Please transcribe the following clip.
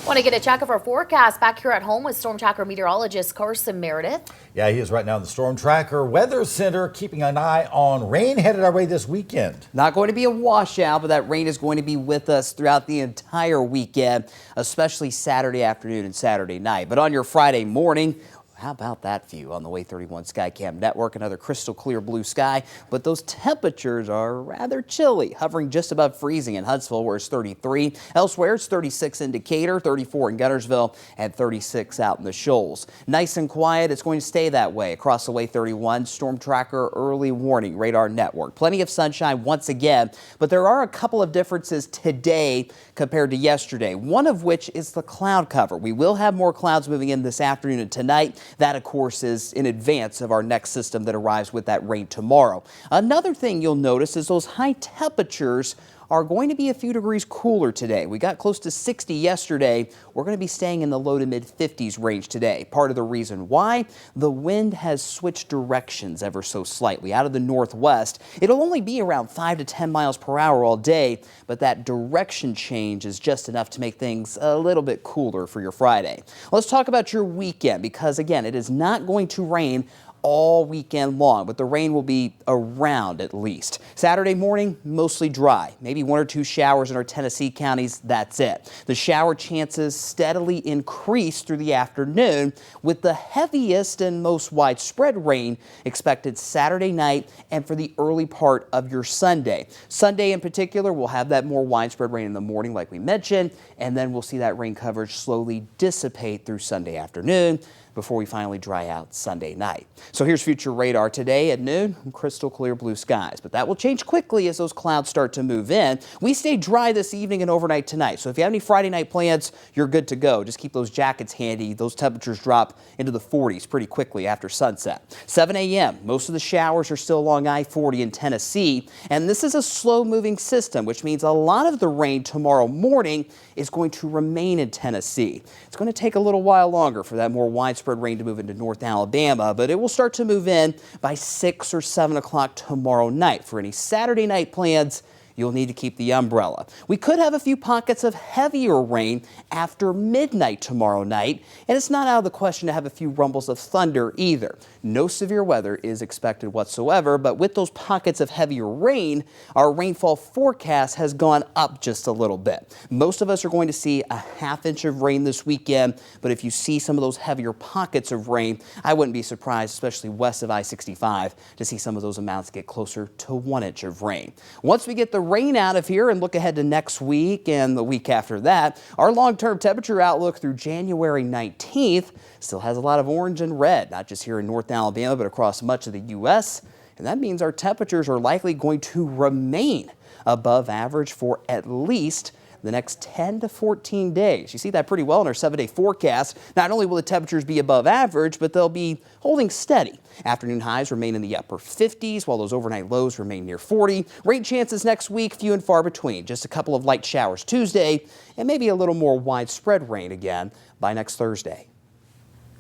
Want to get a check of our forecast back here at home with Storm Tracker meteorologist Carson Meredith. Yeah, he is right now in the Storm Tracker Weather Center, keeping an eye on rain headed our way this weekend. Not going to be a washout, but that rain is going to be with us throughout the entire weekend, especially Saturday afternoon and Saturday night. But on your Friday morning, how about that view on the Way 31 Skycam network? Another crystal clear blue sky, but those temperatures are rather chilly, hovering just above freezing in Huntsville, where it's 33. Elsewhere, it's 36 in Decatur, 34 in Guntersville, and 36 out in the Shoals. Nice and quiet. It's going to stay that way across the Way 31 Storm Tracker early warning radar network. Plenty of sunshine once again, but there are a couple of differences today compared to yesterday, one of which is the cloud cover. We will have more clouds moving in this afternoon and tonight. That, of course, is in advance of our next system that arrives with that rain tomorrow. Another thing you'll notice is those high temperatures are going to be a few degrees cooler today. We got close to 60 yesterday. We're going to be staying in the low to mid 50s range today. Part of the reason why, the wind has switched directions ever so slightly out of the northwest. It'll only be around 5 to 10 miles per hour all day, but that direction change is just enough to make things a little bit cooler for your Friday. Let's talk about your weekend, because again, it is not going to rain all weekend long, but the rain will be around at least. Saturday morning, mostly dry. Maybe 1 or 2 showers in our Tennessee counties. That's it. The shower chances steadily increase through the afternoon, with the heaviest and most widespread rain expected Saturday night and for the early part of your Sunday. Sunday in particular, we'll have that more widespread rain in the morning like we mentioned, and then we'll see that rain coverage slowly dissipate through Sunday afternoon before we finally dry out Sunday night. So here's future radar today at noon, crystal clear blue skies, but that will change quickly as those clouds start to move in. We stay dry this evening and overnight tonight, so if you have any Friday night plans, you're good to go. Just keep those jackets handy. Those temperatures drop into the 40s pretty quickly after sunset. 7 a.m., most of the showers are still along I-40 in Tennessee, and this is a slow moving system, which means a lot of the rain tomorrow morning is going to remain in Tennessee. It's going to take a little while longer for that more widespread rain to move into North Alabama, but it will start to move in by 6 or 7 o'clock tomorrow night. For any Saturday night plans, you'll need to keep the umbrella. We could have a few pockets of heavier rain after midnight tomorrow night, and it's not out of the question to have a few rumbles of thunder either. No severe weather is expected whatsoever, but with those pockets of heavier rain, our rainfall forecast has gone up just a little bit. Most of us are going to see a ½ inch of rain this weekend, but if you see some of those heavier pockets of rain, I wouldn't be surprised, especially west of I-65, to see some of those amounts get closer to 1 inch of rain. Once we get the rain out of here and look ahead to next week and the week after that, our long-term temperature outlook through January 19th still has a lot of orange and red, not just here in North Alabama, but across much of the U.S. And that means our temperatures are likely going to remain above average for at least the next 10 to 14 days. You see that pretty well in our 7-day forecast. Not only will the temperatures be above average, but they'll be holding steady. Afternoon highs remain in the upper 50s, while those overnight lows remain near 40. Rain chances next week, few and far between. Just a couple of light showers Tuesday, and maybe a little more widespread rain again by next Thursday.